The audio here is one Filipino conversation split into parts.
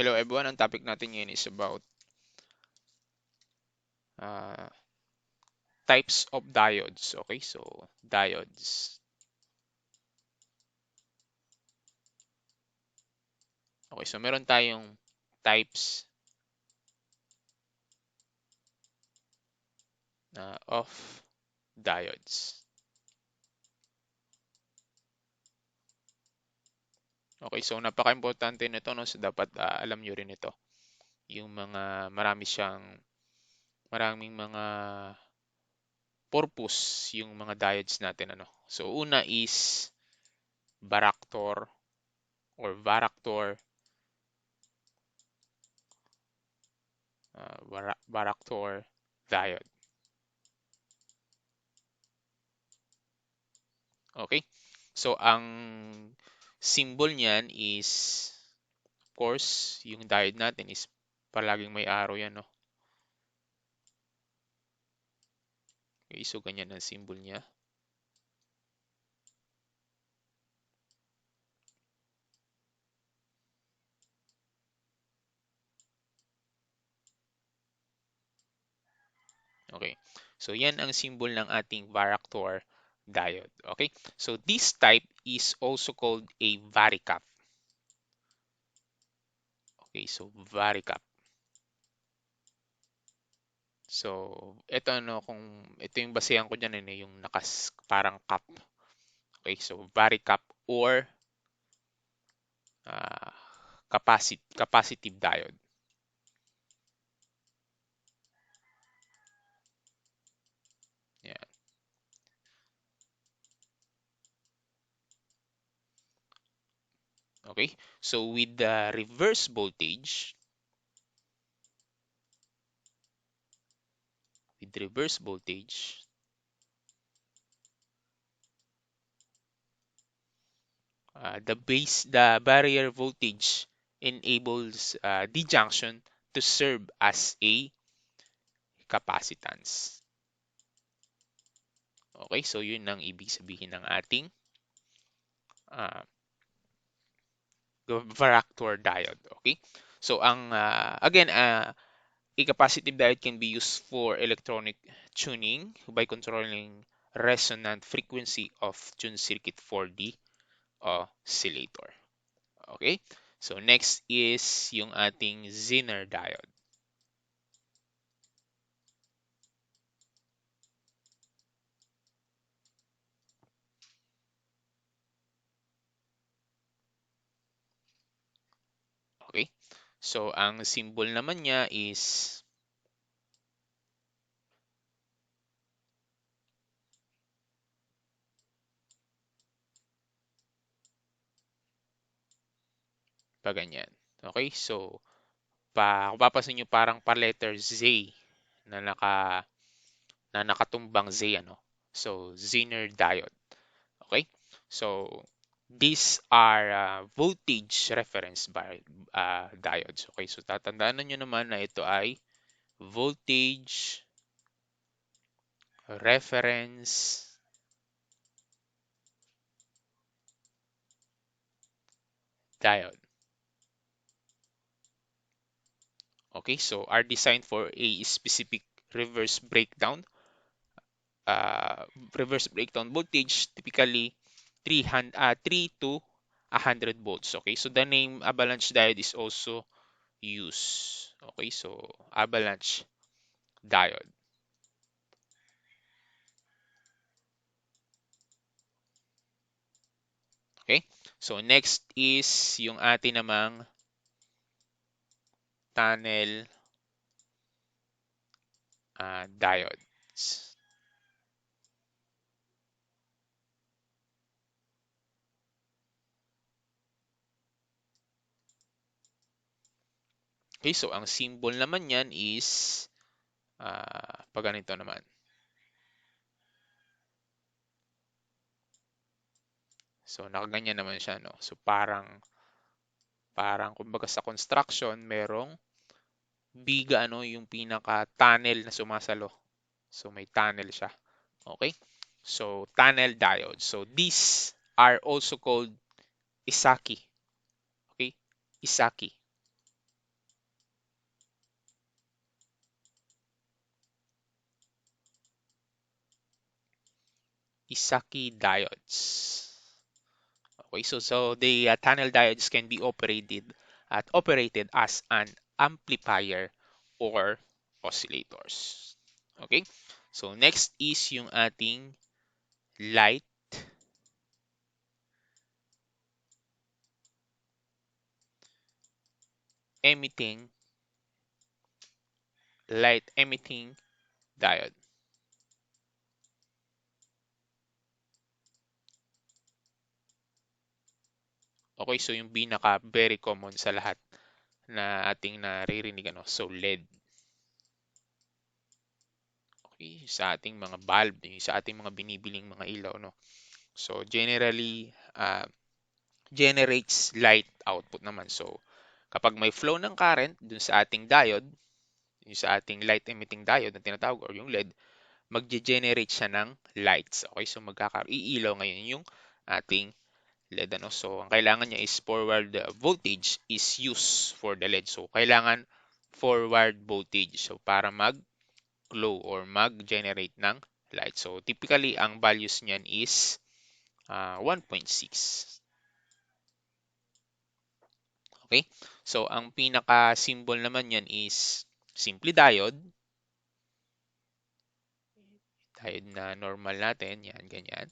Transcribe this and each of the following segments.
Hello everyone, ang topic natin ngayon is about uh, types of diodes. Okay, so diodes. Okay, so meron tayong types of diodes. Okay, so napaka-importante nito, no? So dapat alam nyo rin ito. Yung mga maraming mga purpose yung mga diodes natin, ano. So una is varactor or varactor, varactor diode. Okay? So, ang symbol niyan is, of course, yung diode natin is palaging may arrow yan, no? Okay, so ganyan ang symbol niya. Okay, so yan ang symbol ng ating varactor diode. Okay, so this type is also called a varicap. Okay, so varicap. So, ito ano, kung ito yung basehan ko dyan, yung parang cap. Okay, so varicap or uh, capacitive diode. Yan. Okay, so with the reverse voltage, the barrier voltage enables the junction to serve as a capacitance. Okay, so yun ang ibig sabihin ng ating uh, varactor diode. Okay, so again, a capacitive diode can be used for electronic tuning by controlling resonant frequency of tune circuit for the oscillator. Okay? So next is yung ating Zener diode. Okay? So ang symbol naman niya is paganyan. Okay? So kung papasin niyo parang pa letter Z na nakatumbang Z, ano. So Zener diode. Okay? So these are voltage reference diodes. Okay? So tatandaan niyo naman na ito ay voltage reference diode. Okay, so are designed for a specific reverse breakdown. Uh, Reverse breakdown voltage typically 3 to 100 volts. Okay, so the name avalanche diode is also used. Okay, so avalanche diode. Okay, so next is yung atin namang tunnel diodes. Okay, so ang symbol naman yan is pag ganito naman. So nakaganyan naman siya, no? So parang kumbaga sa construction, merong biga, ano, yung pinaka-tunnel na sumasalo. So may tunnel siya. Okay? So tunnel diode. So these are also called Isaki. Okay? Isaki. Kisaki diodes. Okay, so the tunnel diodes can be operated as an amplifier or oscillators. Okay? So next is yung ating light emitting diode. Okay, so yung pinaka very common sa lahat na ating naririnig, ano, so LED. Okay, sa ating mga bulb, sa ating mga binibiling mga ilaw, no. So generally generates light output naman. So kapag may flow ng current dun sa ating diode, yung sa ating light emitting diode na tinatawag or yung LED, magge-generate siya ng lights. Okay, so iilaw ngayon yung ating LED, ano. So ang kailangan niya is forward voltage is used for the LED. So kailangan forward voltage, so para mag-glow or mag-generate ng light. So typically ang values niyan is 1.6. Okay? So ang pinaka-symbol naman yan is simply diode. Diode na normal natin, yan, ganyan.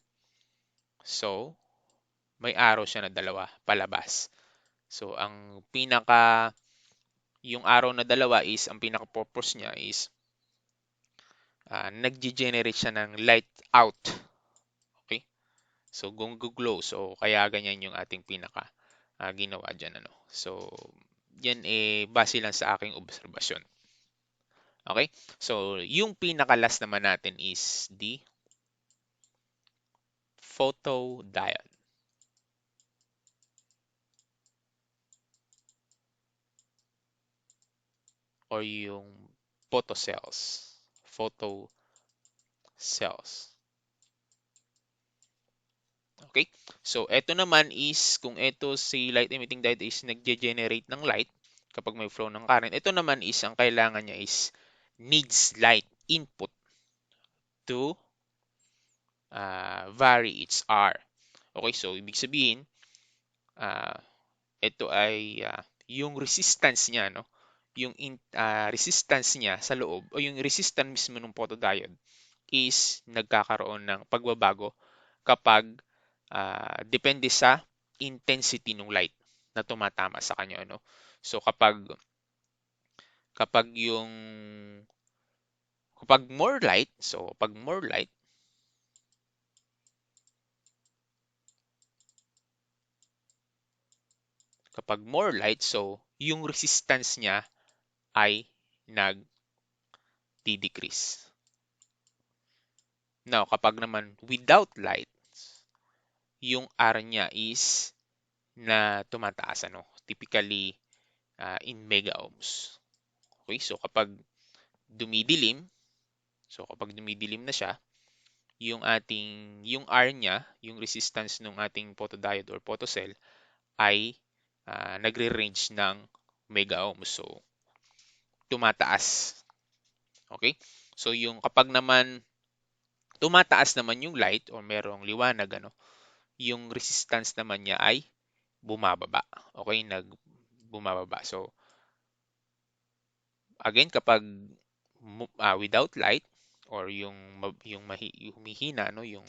So may arrow siya na dalawa palabas. So yung arrow na dalawa is, ang pinaka-purpose niya is nagge-generate siya ng light out. Okay? So glow. So kaya ganyan yung ating pinaka ginawa dyan, ano. So yan base lang sa aking obserbasyon. Okay? So yung pinaka-last naman natin is the photodiode or yung photocells. Photocells. Okay? So, ito naman is, kung ito si light emitting diode is nagge-generate ng light kapag may flow ng current, ito naman is, ang kailangan niya is needs light input to vary its R. Okay, so ibig sabihin, uh, ito ay yung resistance niya, no? Yung resistance niya sa loob o yung resistance mismo ng photodiode is nagkakaroon ng pagbabago kapag depende sa intensity ng light na tumatama sa kanya, no? So kapag yung kapag more light, so pag more light, so yung resistance niya ay nag-decrease. Now, kapag naman without light, yung R niya is na tumataas, ano, typically in mega ohms. Okay, so kapag dumidilim, na siya, yung R niya, yung resistance ng ating photodiode or photocell ay nagre-range ng mega ohms. So tumataas. Okay? So yung kapag naman tumataas naman yung light or merong liwanag, ano, yung resistance naman niya ay bumababa. Okay? Bumababa. So again, kapag without light or yung humihina, no, yung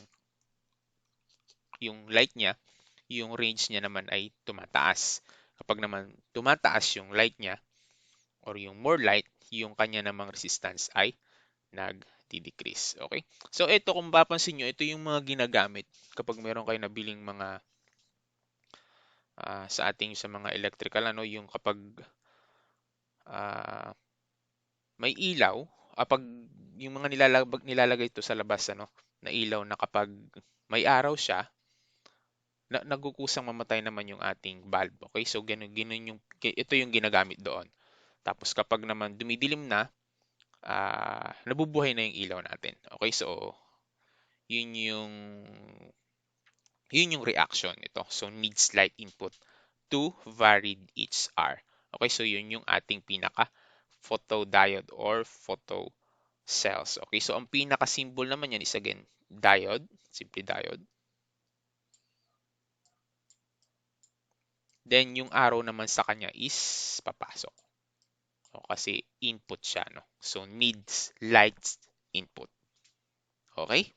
light niya, yung range niya naman ay tumataas. Kapag naman tumataas yung light niya or yung more light, yung kanya namang resistance ay nag-decrease. Okay? So ito, kung papansin nyo, ito yung mga ginagamit kapag meron kayo nabiling mga sa mga electrical, ano, yung kapag uh, may ilaw, pag yung mga nilalagay ito sa labas, ano, na ilaw, na kapag may araw siya, nagkukusang mamatay naman yung ating bulb. Okay? So ito yung ginagamit doon. Tapos kapag naman dumidilim na, nabubuhay na yung ilaw natin. Okay? So yun yung reaction nito. So needs light input to vary its R. Okay? So yun yung ating pinaka photodiode or photo cells. Okay? So ang pinaka symbol naman yan is again diode. Simple diode. Then yung arrow naman sa kanya is papasok. O, kasi input siya, no? So needs lights input. Okay?